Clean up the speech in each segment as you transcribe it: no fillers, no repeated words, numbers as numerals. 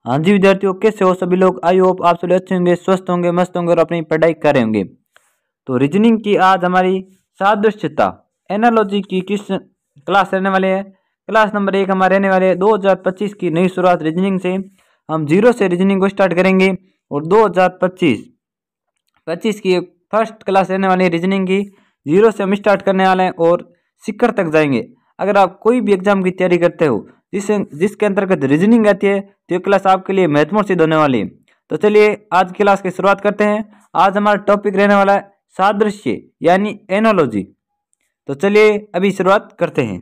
हाँ जी विद्यार्थियों, कैसे हो सभी लोग। आई होप आप सभी अच्छे होंगे, स्वस्थ होंगे, मस्त होंगे और अपनी पढ़ाई कर रहे होंगे। तो रीजनिंग की आज हमारी सादृश्यता एनालॉजी की किस क्लास रहने वाले है। क्लास नंबर 1 हमारे रहने वाले 2025 की नई शुरुआत रीजनिंग से। हम जीरो से रीजनिंग को स्टार्ट करेंगे और 2025 की फर्स्ट क्लास रहने वाली है रीजनिंग की। जीरो से हम स्टार्ट करने वाले हैं और शिखर तक जाएंगे। अगर आप कोई भी एग्जाम की तैयारी करते हो जिसके अंतर्गत रीजनिंग आती है तो ये क्लास आपके लिए महत्वपूर्ण सिद्ध होने वाली है। तो चलिए आज की क्लास की शुरुआत करते हैं। आज हमारा टॉपिक रहने वाला है सादृश्य यानी एनोलॉजी। तो चलिए अभी शुरुआत करते हैं।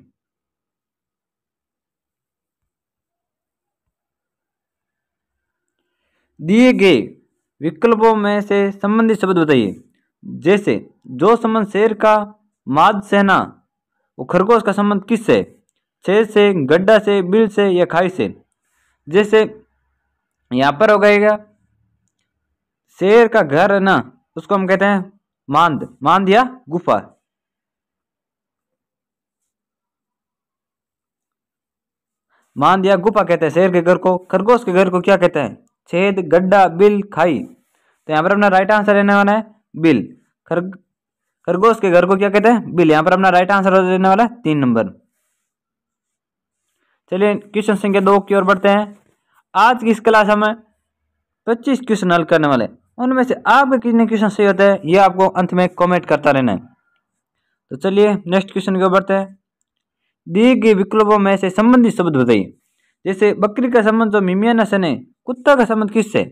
दिए गए विकल्पों में से संबंधित शब्द बताइए। जैसे जो संबंध शेर का माद से ना, वो खरगोश का संबंध किससे? छेद से, गड्ढा से, बिल से या खाई से। जैसे यहाँ पर हो गएगा शेर का घर है ना, उसको हम कहते हैं मांद, मांद या गुफा। मांद या गुफा कहते हैं शेर के घर को। खरगोश के घर को क्या कहते हैं? छेद, गड्ढा, बिल, खाई। तो यहाँ पर अपना राइट आंसर रहने वाला है बिल। खरगोश के घर को क्या कहते हैं? बिल। यहाँ पर अपना राइट आंसर रहने वाला है 3 नंबर। चलिए क्वेश्चन संख्या 2 की ओर बढ़ते हैं। आज की इस क्लास में 25 क्वेश्चन हल करने वाले, उनमें से आपके कितने क्वेश्चन सही होते हैं ये आपको अंत में कमेंट करता रहना है। तो चलिए नेक्स्ट क्वेश्चन की ओर बढ़ते हैं। दिए गए विकल्पों में से संबंधित शब्द बताइए। जैसे बकरी का संबंध तो मिमियाना से है, कुत्ता का संबंध किससे?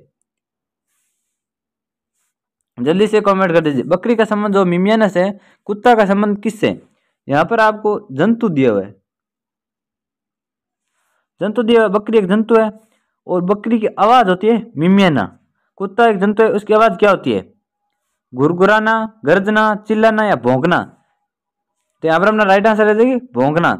जल्दी से कमेंट कर दीजिए। बकरी का संबंध जो मिमियाना से, कुत्ता का संबंध किससे? यहाँ पर आपको जंतु दिया हुआ है, जंतु दिया हुआ। बकरी एक जंतु है और बकरी की आवाज होती है मिमियाना। कुत्ता एक जंतु है, उसकी आवाज क्या होती है? घुरघुराना, गर्जना, चिल्लाना या भौंकना। तो यहाँ पर अपना राइट आंसर है देखिए भौंकना।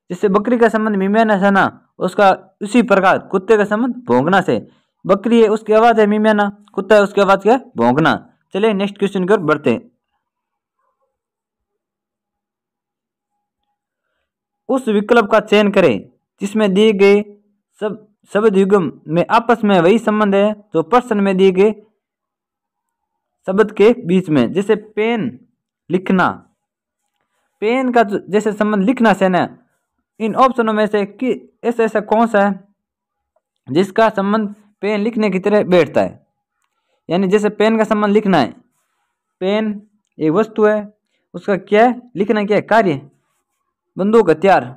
जिससे बकरी का संबंध मिमियाना से ना, उसका उसी प्रकार कुत्ते का संबंध भौंकना से। बकरी है उसकी आवाज है मिमियाना, कुत्ता है उसकी आवाज क्या है? भौंकना। चलिए नेक्स्ट क्वेश्चन की ओर बढ़ते हैं। उस विकल्प का चयन करें जिसमें दिए गए सब शब्द युग्म में आपस में वही संबंध है जो प्रश्न में दिए गए शब्द के बीच में। जैसे पेन, लिखना। पेन का जैसे संबंध लिखना से ना, इन ऑप्शनों में से कि ऐसा कौन सा है जिसका संबंध पेन लिखने की तरह बैठता है? यानी जैसे पेन का संबंध लिखना है, पेन एक वस्तु है, उसका क्या है? लिखना क्या है? कार्य। बंदूक हथियार,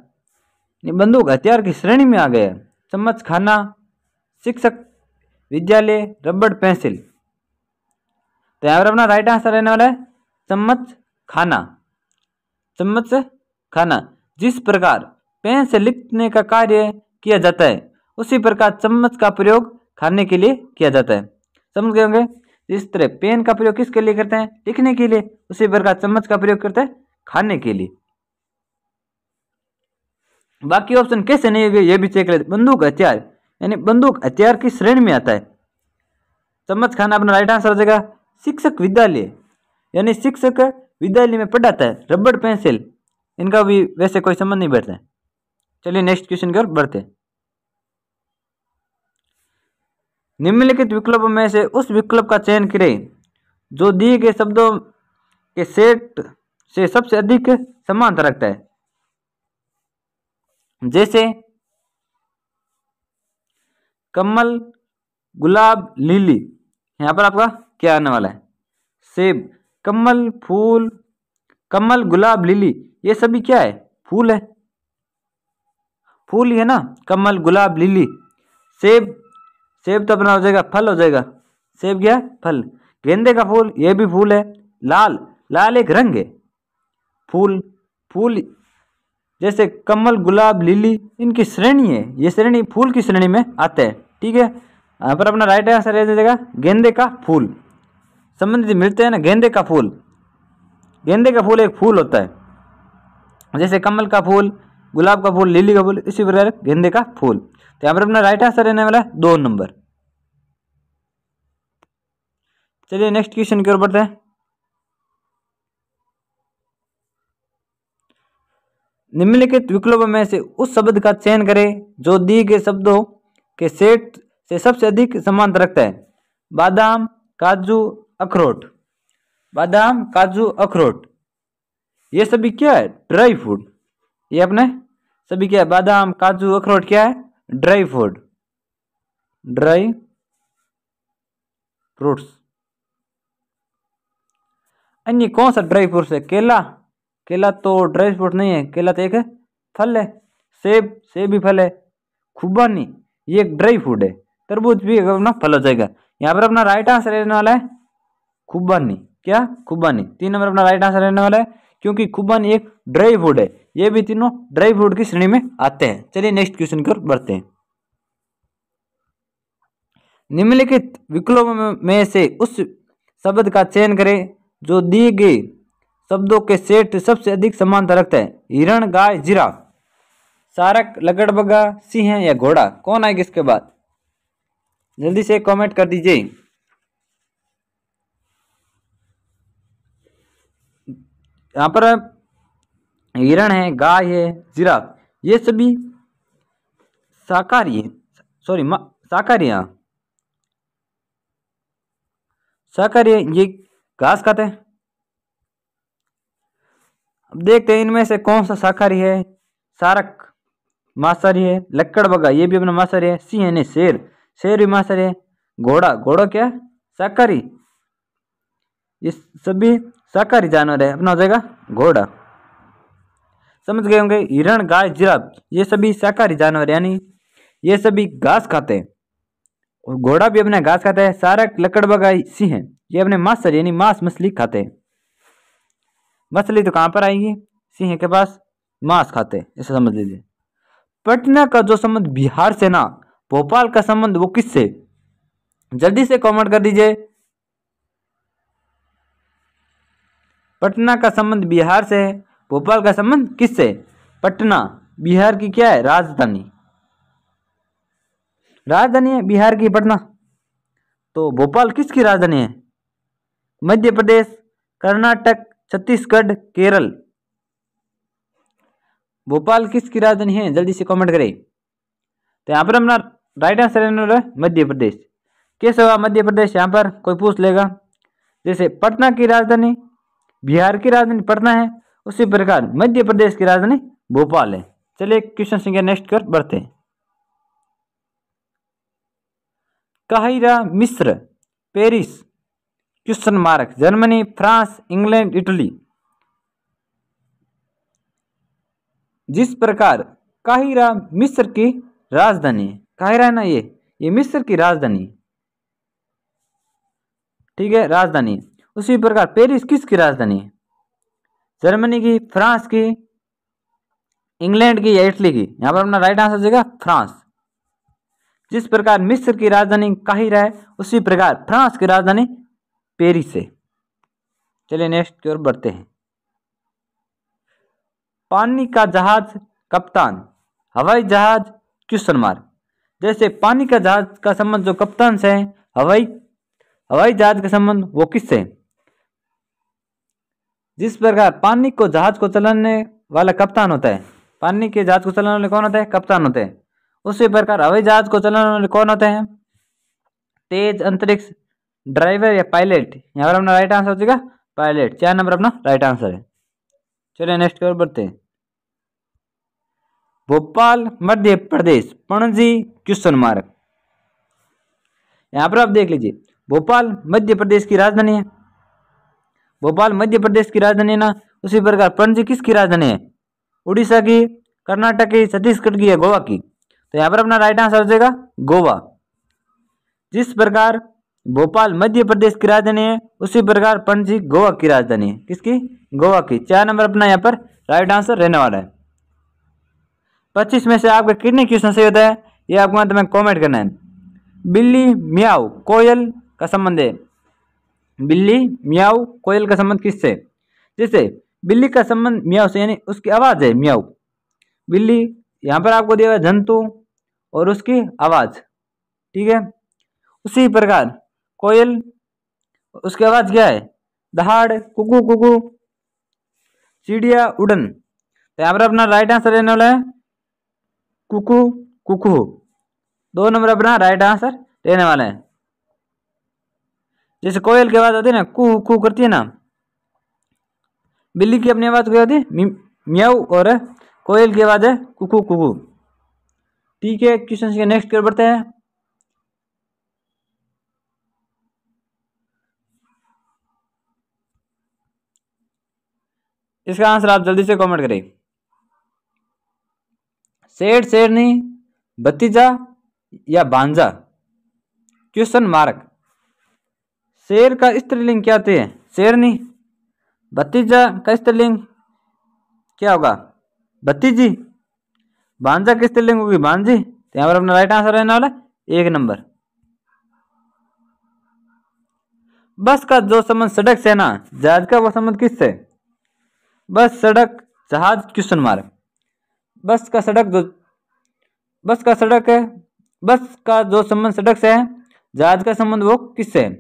बंदूक हथियार की श्रेणी में आ गया। चम्मच खाना, शिक्षक, विद्यालय, रबड़, पेंसिल। तो यहाँ पर अपना राइट आंसर रहने वाला है चम्मच खाना। चम्मच से खाना। जिस प्रकार पेन से लिखने का कार्य किया जाता है उसी प्रकार चम्मच का प्रयोग खाने के लिए किया जाता है। समझ गए होंगे? इस तरह पेन का प्रयोग किसके लिए करते हैं? लिखने के लिए। उसी प्रकार चम्मच का प्रयोग करते हैं खाने के लिए। बाकी ऑप्शन कैसे नहीं होंगे ये भी चेक लेते। बंदूक हथियार यानी बंदूक हथियार की श्रेणी में आता है। चम्मच खाना अपना राइट आंसर हो जाएगा। शिक्षक विद्यालय यानी शिक्षक विद्यालय में पढ़ाता है। रबड़, पेंसिल, इनका भी वैसे कोई संबंध नहीं बैठता है। चलिए नेक्स्ट क्वेश्चन की ओर बढ़ते हैं। निम्नलिखित विकल्पों में से उस विकल्प का चयन करें जो दिए गए शब्दों के सेट से सबसे अधिक समानता रखता है। जैसे कमल, गुलाब, लिली। यहाँ पर आपका क्या आने वाला है? सेब। कमल, फूल, कमल, गुलाब, लिली, ये सभी क्या है? फूल है। फूल ही है ना, कमल, गुलाब, लिली। सेब, सेब तो अपना हो जाएगा फल हो जाएगा। सेब क्या है? फल। गेंदे का फूल, ये भी फूल है। लाल, लाल एक रंग है। फूल, फूल जैसे कमल, गुलाब, लिली, इनकी श्रेणी है, ये श्रेणी फूल की श्रेणी में आते हैं। ठीक है, यहाँ पर अपना राइट आंसर रह जाएगा गेंदे का फूल। संबंधित मिलते हैं ना, गेंदे का फूल। गेंदे का फूल एक फूल होता है। जैसे कमल का फूल, गुलाब का फूल, लिली का फूल, इसी प्रकार गेंदे का फूल। तो यहाँ पर अपना राइट आंसर रहने वाला है 2 नंबर। चलिए नेक्स्ट क्वेश्चन की ओर बढ़ते हैं। निम्नलिखित विकल्पों में से उस शब्द का चयन करें जो दिए गए शब्दों के सेट से सबसे अधिक समानता रखता है? बादाम, काजू, अखरोट। बादाम, काजू, अखरोट ये सभी क्या है? Dry fruit. ये अपने सभी क्या है? बादाम, काजू, अखरोट क्या है? Dry fruit, dry fruits. अन्य कौन सा ड्राई फ्रूट्स है? केला। केला तो ड्राई फ्रूट नहीं है, केला तो एक है फल है। सेब, सेब भी फल है। खुबानी ये एक ड्राई फ्रूट है। तरबूज भी अपना फल हो जाएगा। यहाँ पर अपना राइट आंसर रहने वाला है खुबानी। क्या? खुबानी। 3 नंबर अपना राइट आंसर रहने वाला है, क्योंकि खुबानी एक ड्राई फ्रूट है। ये भी तीनों ड्राई फ्रूट की श्रेणी में आते हैं। चलिए नेक्स्ट क्वेश्चन की ओर बढ़ते हैं। निम्नलिखित विकल्पों में से उस शब्द का चयन करें जो दिए गए शब्दों के सेट सबसे अधिक समानता रखता है। हिरण, गाय, जिराफ। सारक, लकड़बग्गा, सिंह या घोड़ा। कौन आएगा इसके बाद? जल्दी से कमेंट कर दीजिए। यहाँ पर हिरण है, गाय है, जिराफ, ये सभी शाकाहारी है। सॉरी, शाकाहारी है। शाकाहारी है, ये घास खाते हैं। अब देखते हैं इनमें से कौन सा शाकाहारी है। सारक मांसाहारी है। लकड़बग्गा ये भी अपना मांसाहारी है। सिंह ने शेर, शेर भी मांसाहारी है। घोड़ा, घोड़ा क्या? शाकाहारी। ये सभी शाकाहारी जानवर है, अपना हो जाएगा घोड़ा। समझ गए होंगे। हिरण, गाय, जिराफ ये सभी शाकाहारी जानवर यानी ये सभी घास खाते हैं, और घोड़ा भी अपने घास खाता है। सारक, लकड़बग्गा, सिंह ये अपने मांसाहारी यानी मांस मछली खाते हैं। मछली तो कहाँ पर आएगी? सिंह के पास मांस खाते हैं, ऐसा समझ लीजिए। पटना का जो संबंध बिहार से ना भोपाल का संबंध वो किससे? जल्दी से कमेंट कर दीजिए। पटना का संबंध बिहार से है, भोपाल का संबंध किससे? पटना बिहार की क्या है? राजधानी। राजधानी है बिहार की पटना। तो भोपाल किसकी राजधानी है? मध्य प्रदेश, कर्नाटक, छत्तीसगढ़, केरल। भोपाल किसकी राजधानी है? जल्दी से कमेंट करें। तो यहाँ पर अपना राइट आंसर रहने वाला है मध्य प्रदेश। कैसे हुआ मध्य प्रदेश? यहाँ पर कोई पूछ लेगा। जैसे पटना की राजधानी, बिहार की राजधानी पटना है, उसी प्रकार मध्य प्रदेश की राजधानी भोपाल है। चलिए क्वेश्चन संख्या नेक्स्ट कर बढ़ते हैं। काहिरा, मिस्र, Paris, question mark, Germany, France, England, Italy. जिस प्रकार काहिरा मिस्र की राजधानी है, काहिरा है ना, ये मिस्र की राजधानी, ठीक है, राजधानी। उसी प्रकार पेरिस किसकी राजधानी है? जर्मनी की, फ्रांस की, इंग्लैंड की या इटली की? यहां पर अपना राइट आंसर हो जाएगा फ्रांस। जिस प्रकार मिस्र की राजधानी काहिरा है, उसी प्रकार फ्रांस की राजधानी पेरिस है। चलिए नेक्स्ट की ओर बढ़ते हैं। पानी का जहाज कप्तान, हवाई जहाज, क्वेश्चन मार्क। जैसे पानी का जहाज का संबंध जो कप्तान से है, हवाई जहाज का संबंध वो किससे? जिस प्रकार पानी को जहाज को चलाने वाला कप्तान होता है, पानी के जहाज को चलाने वाले कौन होते हैं? कप्तान होते हैं। उसी प्रकार हवाई जहाज को चलाने वाले कौन होते हैं? तेज अंतरिक्ष ड्राइवर या पायलट। यहाँ पर अपना राइट आंसर हो जाएगा पायलट। 4 नंबर अपना राइट आंसर है। चलिए नेक्स्ट की ओर बढ़ते हैं। Bhopal Madhya Pradesh, Panaji, question mark. यहां पर आप देख लीजिए, भोपाल मध्य प्रदेश की राजधानी है। भोपाल मध्य प्रदेश की राजधानी है ना, उसी प्रकार पणजी किसकी राजधानी है? उड़ीसा की, कर्नाटक की, छत्तीसगढ़ की या गोवा की? तो यहां पर अपना राइट आंसर हो जाएगा गोवा। जिस प्रकार भोपाल मध्य प्रदेश की राजधानी है, उसी प्रकार पणजी गोवा की राजधानी है। किसकी? गोवा की। 4 नंबर अपना यहाँ पर राइट आंसर रहने वाला है। 25 में से आपका कितने क्वेश्चन सही होता है, ये आपको अंत में कॉमेंट करना है। बिल्ली म्याऊ कोयल का संबंध है। बिल्ली म्याऊ कोयल का संबंध किससे? जैसे बिल्ली का संबंध म्याऊ से, यानी उसकी आवाज है म्याऊ। बिल्ली यहाँ पर आपको दिया हुआ जंतु और उसकी आवाज, ठीक है। उसी प्रकार कोयल, उसकी आवाज क्या है? दहाड़, कुकू कुकू, चिड़िया, उड़न। तो यहाँ पर अपना राइट आंसर रहने वाला है कुकू कुकू। 2 नंबर अपना राइट आंसर रहने वाला है। जैसे कोयल की आवाज होती है ना, कू कू करती है ना, बिल्ली की अपनी आवाज क्या होती है, म्याऊ, और कोयल की आवाज है कुकू कुकू। ठीक है, क्वेश्चन के नेक्स्ट की ओर बढ़ते हैं। इसका आंसर आप जल्दी से कमेंट करें। शेर, शेरनी, भतीजा या भांजा? Question mark. शेर का स्त्रीलिंग क्या होती है, शेरनी। भतीजा का स्त्रीलिंग क्या होगा, भतीजी। भांजा की स्त्रीलिंग होगी भांजी। तो यहाँ पर अपना राइट आंसर रहने वाला 1 नंबर। बस का जो संबंध सड़क से ना, जहाज का वो संबंध किससे? बस, सड़क, जहाज, क्वेश्चन मार्क। बस का सड़क जो बस का सड़क है, बस का जो संबंध सड़क से है, जहाज का संबंध वो किससे है?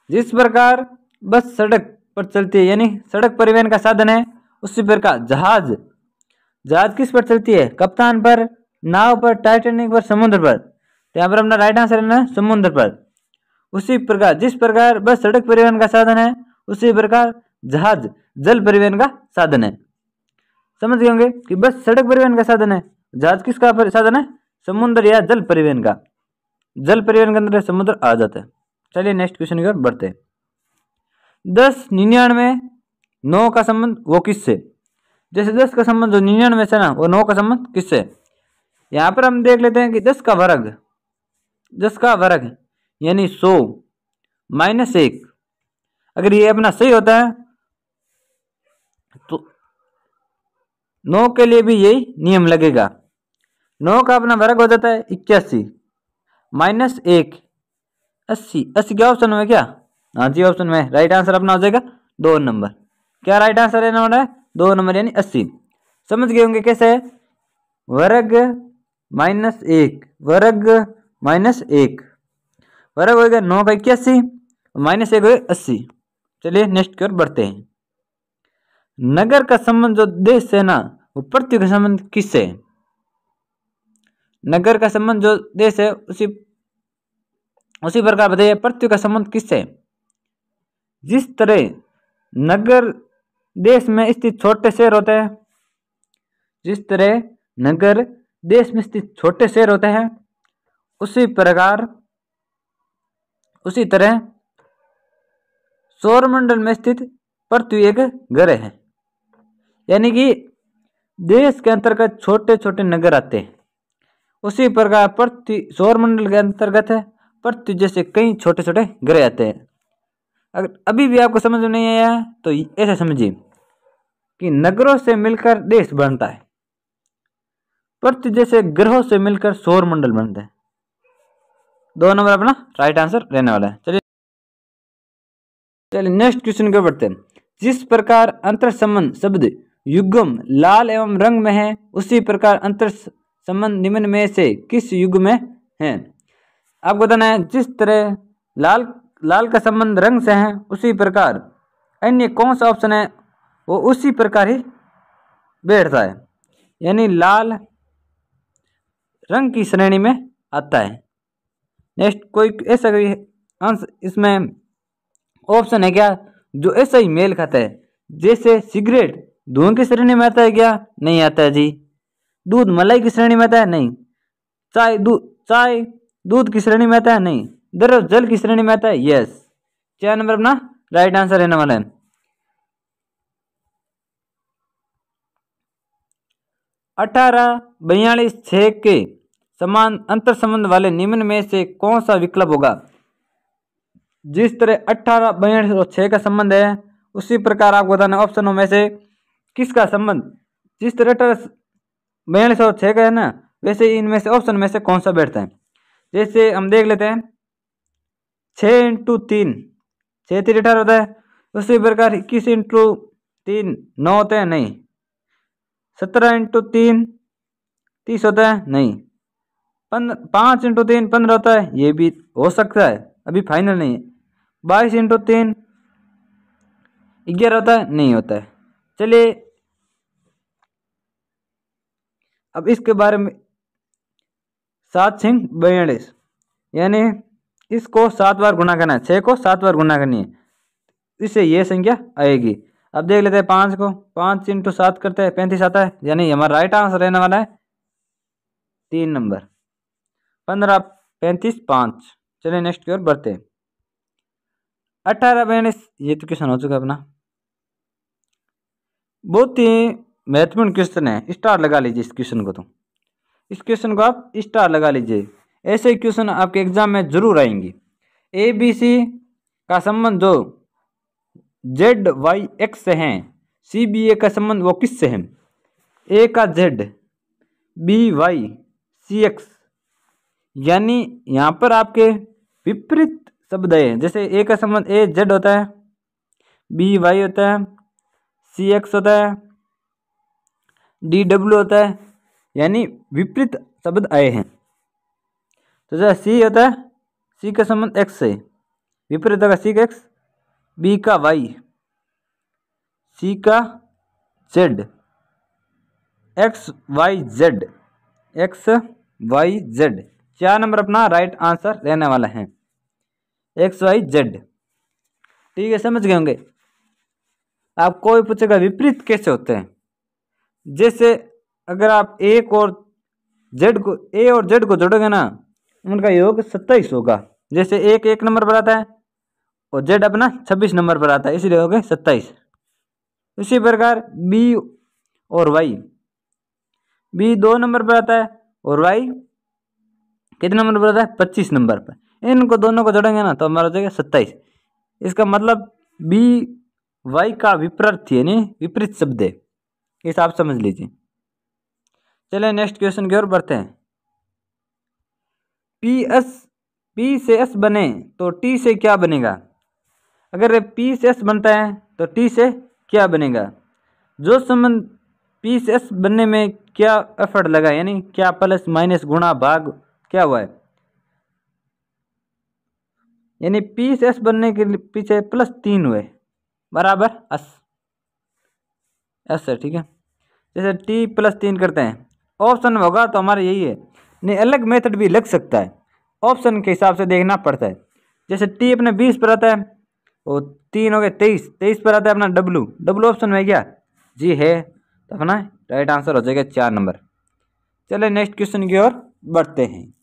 जिस प्रकार बस सड़क पर चलती है, यानी सड़क परिवहन का साधन है, उसी प्रकार जहाज जहाज किस पर चलती है, कप्तान पर, नाव पर, टाइटैनिक पर, समुद्र पर। तो यहाँ पर अपना राइट आंसर है समुद्र पर। उसी प्रकार जिस प्रकार बस सड़क परिवहन का साधन है, उसी प्रकार जहाज जल परिवहन का साधन है। समझ गए होंगे कि बस सड़क परिवहन का साधन है, जहाज किसका साधन है, समुद्र या जल परिवहन का। जल परिवहन के अंदर समुद्र आ जाता है। चलिए नेक्स्ट क्वेश्चन की ओर बढ़ते हैं। 10, 99, 9 का संबंध वो किससे? जैसे 10 का संबंध जो 99 से ना, वो 9 का संबंध किससे? यहाँ पर हम देख लेते हैं कि 10 का वर्ग यानी 100 माइनस 1। अगर ये अपना सही होता है तो 9 के लिए भी यही नियम लगेगा। 9 का अपना वर्ग हो जाता है 81 माइनस 1 80। 80 क्या ऑप्शन में क्या? हाँ जी, ऑप्शन में राइट आंसर अपना हो जाएगा 2 नंबर। क्या राइट आंसर रहने वाला है? 2 नंबर यानी 80। समझ गए होंगे कैसे है, वर्ग माइनस 1, वर्ग माइनस 1, वर्ग हो गया 9 का 81, माइनस 1 हो गया 80। चलिए नेक्स्ट की ओर बढ़ते हैं। नगर का संबंध जो देश से ना, वो पृथ्वी का संबंध किससे है? नगर का संबंध जो देश है, उसी प्रकार बताइए पृथ्वी का संबंध किससे है? जिस तरह नगर देश में स्थित छोटे शहर होते हैं, जिस तरह नगर देश में स्थित छोटे शहर होते हैं, उसी तरह सौरमंडल में स्थित पृथ्वी एक ग्रह है। यानी कि देश के अंतर्गत छोटे छोटे नगर आते हैं, उसी प्रकार पृथ्वी सौरमंडल के अंतर्गत है, पृथ्वी जैसे कई छोटे छोटे ग्रह आते हैं। अगर अभी भी आपको समझ में नहीं आया तो ऐसे समझिए कि नगरों से मिलकर देश बनता है, पृथ्वी जैसे ग्रहों से मिलकर सौरमंडल बनता है। 2 नंबर अपना राइट आंसर रहने वाला है। चलिए नेक्स्ट क्वेश्चन के बढ़ते हैं। जिस प्रकार अंतर संबंध शब्द युग्म लाल एवं रंग में है, उसी प्रकार अंतर संबंध निम्न में से किस युग में है? आपको बताना है जिस तरह लाल का संबंध रंग से है, उसी प्रकार अन्य कौन सा ऑप्शन है वो उसी प्रकार ही बैठता है, यानी लाल रंग की श्रेणी में आता है। नेक्स्ट कोई ऐसा कोई आंसर इसमें ऑप्शन है क्या जो ऐसा ही मेल खाता है? जैसे सिगरेट धुआं की श्रेणी में आता है क्या? नहीं आता है जी। दूध मलाई की श्रेणी में आता है? नहीं। चाय दूध की श्रेणी में आता है? नहीं। द्रव जल की श्रेणी में आता है? यस। 4 नंबर अपना राइट आंसर रहने वाला है। 1842 के समान अंतर संबंध वाले निम्न में से कौन सा विकल्प होगा? जिस तरह 1842 और 6 का संबंध है, उसी प्रकार आपको बताना ऑप्शनों में से किसका संबंध, जिस तरह 1842 और 6 का है ना, वैसे इनमें से ऑप्शन में से कौन सा बैठता है। जैसे हम देख लेते हैं 6 × 3 6 3 18 होता है, उसी प्रकार 21 × 3 9 होते हैं? नहीं। 17 × 3 30 होता है? नहीं। 5 × 3 15 होता है? ये भी हो सकता है, अभी फाइनल नहीं है। 22 × 3 11 होता है? नहीं होता है। चलिए अब इसके बारे में 7×42 यानी इसको 7 बार गुना करना है, 6 को 7 बार गुना करनी है, इससे ये संख्या आएगी। अब देख लेते हैं 5 को, 5×7 करते हैं 35 आता है, यानी हमारा राइट आंसर रहने वाला है 3 नंबर 15, 35, 5। चलिए नेक्स्ट की ओर बढ़ते हैं। 18×42 ये तो क्वेश्चन हो चुका है अपना, बहुत ही महत्वपूर्ण क्वेश्चन है, स्टार लगा लीजिए इस क्वेश्चन को, तो इस क्वेश्चन को आप स्टार लगा लीजिए, ऐसे क्वेश्चन आपके एग्जाम में जरूर आएंगे। ए बी सी का संबंध जो जेड वाई एक्स से हैं, सी बी ए का संबंध वो किससे है? ए का जेड, बी वाई, सी एक्स, यानी यहाँ पर आपके विपरीत शब्द है। जैसे ए का संबंध ए जेड होता है, बी वाई होता है, सी एक्स होता है, डी डब्ल्यू होता है, यानी विपरीत शब्द आए हैं। तो जैसे सी होता है, सी का संबंध एक्स से, विपरीत होगा सी का एक्स, बी का वाई, सी का Z, X Y Z, X Y Z, 4 number अपना राइट आंसर रहने वाला है, एक्स वाई जेड। ठीक है, समझ गए होंगे। आप कोई पूछेगा विपरीत कैसे होते हैं, जैसे अगर आप एक और जेड को, ए और जेड को जोड़ोगे ना, उनका योग 27 होगा। जैसे एक 1 नंबर पर आता है और जेड अपना 26 नंबर पर आता है, इसलिए हो गए 27। इसी प्रकार बी और वाई, बी 2 नंबर पर आता है और वाई कितने नंबर पर आता है? 25 नंबर पर। इनको दोनों को जोड़ेंगे ना तो हमारा हो जाएगा 27। इसका मतलब बी वाई का विपरीत यानी विपरीत शब्द है, इस आप समझ लीजिए। चलिए नेक्स्ट क्वेश्चन की ओर बढ़ते हैं। पी से एस बने तो टी से क्या बनेगा? अगर पी से एस बनता है तो टी से क्या बनेगा? जो संबंध पी से एस बनने में क्या एफर्ट लगा, यानी क्या प्लस माइनस गुणा भाग क्या हुआ है, यानी पी से एस बनने के पीछे +3 हुए बराबर एस है। ठीक है, जैसे टी +3 करते हैं, ऑप्शन में होगा तो हमारा यही है, नहीं अलग मेथड भी लग सकता है, ऑप्शन के हिसाब से देखना पड़ता है। जैसे टी अपने 20 पर आता है और 3 हो गए 23, 23 पर आता है अपना डब्लू, डब्लू ऑप्शन में क्या जी है, तो अपना राइट आंसर हो जाएगा 4 नंबर। चलिए नेक्स्ट क्वेश्चन की ओर बढ़ते हैं।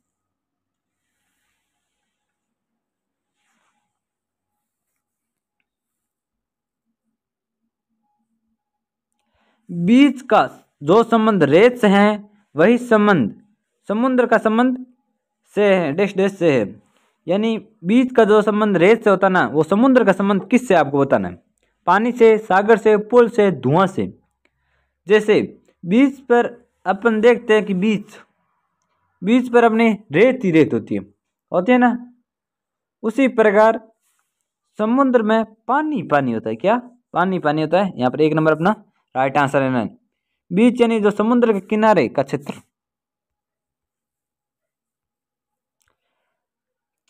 बीच का जो संबंध रेत से है वही संबंध समुद्र का संबंध से है, डैश डैश से है, यानी बीच का जो संबंध रेत से होता ना, वो समुद्र का संबंध किससे आपको बताना है? पानी से, सागर से, पुल से, धुआं से। जैसे बीच पर अपन देखते हैं कि बीच पर अपने रेत ही रेत होती है ना, उसी प्रकार समुद्र में पानी पानी होता है। क्या पानी पानी होता है? यहाँ पर 1 नंबर अपना राइट आंसर है ना। बीच यानी जो समुद्र के किनारे का क्षेत्र।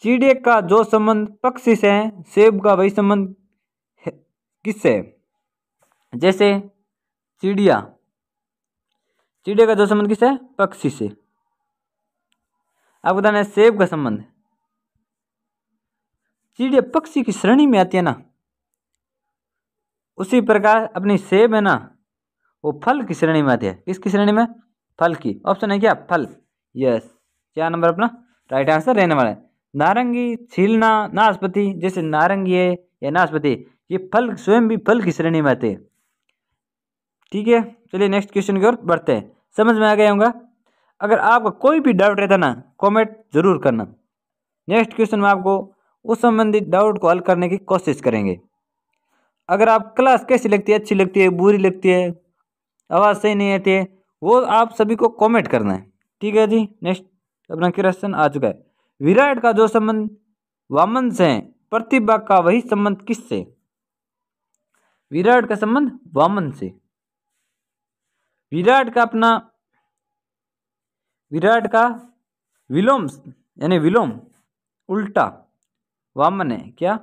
चिड़िया का जो संबंध पक्षी से है, सेब का वही संबंध किससे है? जैसे चिड़िया का जो संबंध किससे है? पक्षी से। आप बताना सेब का संबंध, चिड़िया पक्षी की श्रेणी में आती है ना, उसी प्रकार अपनी सेब है ना, वो फल की श्रेणी में आती है। किसकी श्रेणी में? फल की। ऑप्शन है क्या फल? यस, 4 नंबर अपना राइट आंसर रहने वाला है। नारंगी, छीलना, नाशपाती, जैसे नारंगी है या नाशपाती, ये फल स्वयं भी फल की श्रेणी में आते हैं। ठीक है, चलिए नेक्स्ट क्वेश्चन की ओर बढ़ते हैं। समझ में आ गया होगा। अगर आपका कोई भी डाउट रहता ना, कमेंट जरूर करना। नेक्स्ट क्वेश्चन में आपको उस संबंधित डाउट को हल करने की कोशिश करेंगे। अगर आप क्लास कैसी लगती है, अच्छी लगती है, बुरी लगती है, आवाज़ सही नहीं आती है, वो आप सभी को कमेंट करना है। ठीक है जी, नेक्स्ट अपना क्वेश्चन आ चुका है। विराट का जो संबंध वामन से है, प्रतिभा का वही संबंध किससे? विराट का संबंध वामन से। विराट का विलोम यानी विलोम उल्टा वामन है। क्या?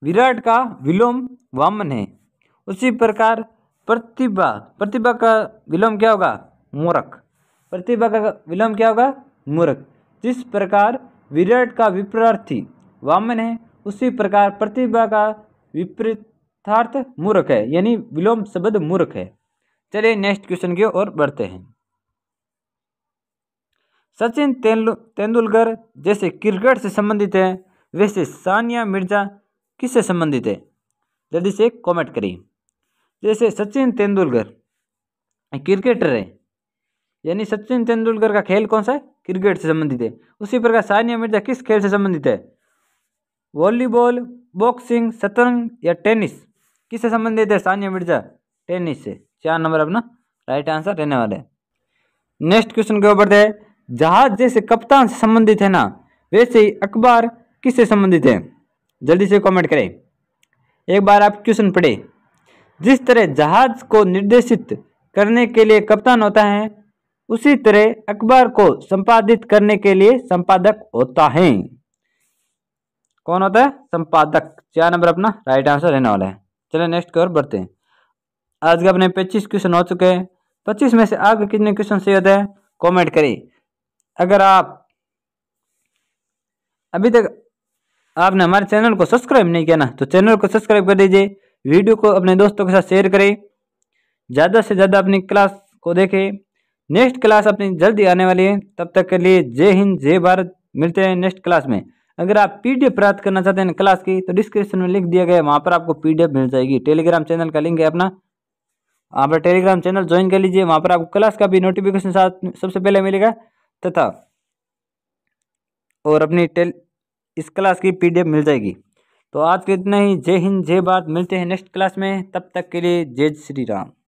विराट का विलोम वामन है। उसी प्रकार प्रतिभा का विलोम क्या होगा? मूर्ख। प्रतिभा का विलोम क्या होगा? मूर्ख। जिस प्रकार विराट का विपरीतार्थी वामन है, उसी प्रकार प्रतिभा का विपरीतार्थ मूर्ख है, यानी विलोम शब्द मूर्ख है। चलिए नेक्स्ट क्वेश्चन की ओर बढ़ते हैं। सचिन तेंदुलकर जैसे क्रिकेट से संबंधित है, वैसे सानिया मिर्जा किससे संबंधित है? जल्दी से कमेंट करिए। जैसे सचिन तेंदुलकर क्रिकेटर है, यानी सचिन तेंदुलकर का खेल कौन सा है? क्रिकेट से संबंधित है। उसी प्रकार सानिया मिर्जा किस खेल से संबंधित है? वॉलीबॉल, बॉक्सिंग, शतरंज या टेनिस? किससे संबंधित है सानिया मिर्जा? टेनिस से। 4 नंबर अपना राइट आंसर रहने वाला है। नेक्स्ट क्वेश्चन के ऊपर है, जहाज जैसे कप्तान से संबंधित है ना, वैसे ही अखबार किससे संबंधित है? जल्दी से कमेंट करें। एक बार आप क्वेश्चन पढ़े। जिस तरह जहाज को निर्देशित करने के लिए कप्तान होता है, उसी तरह अखबार को संपादित करने के लिए संपादक होता है। कौन होता है? संपादक। 4 नंबर अपना राइट आंसर रहने वाला है। चलिए नेक्स्ट की ओर बढ़ते हैं। आज के अपने 25 क्वेश्चन हो चुके हैं। 25 में से आगे कितने क्वेश्चन सही होते हैं कमेंट करिए। अगर आप अभी तक आपने हमारे चैनल को सब्सक्राइब नहीं किया ना, तो चैनल को सब्सक्राइब कर दीजिए। वीडियो को अपने दोस्तों के साथ शेयर करें। ज़्यादा से ज़्यादा अपनी क्लास को देखें। नेक्स्ट क्लास अपनी जल्दी आने वाली है। तब तक के लिए जय हिंद, जय भारत। मिलते हैं नेक्स्ट क्लास में। अगर आप पीडीएफ प्राप्त करना चाहते हैं क्लास की, तो डिस्क्रिप्शन में लिंक दिया गया है, वहाँ पर आपको पीडीएफ मिल जाएगी। टेलीग्राम चैनल का लिंक है अपना, वहाँ पर टेलीग्राम चैनल ज्वाइन कर लीजिए। वहाँ पर आपको क्लास का भी नोटिफिकेशन साथ सबसे पहले मिलेगा, तथा और अपनी इस क्लास की पीडीएफ मिल जाएगी। तो आज के इतना ही। जय हिंद, जय भारत। मिलते हैं नेक्स्ट क्लास में। तब तक के लिए जय श्री राम।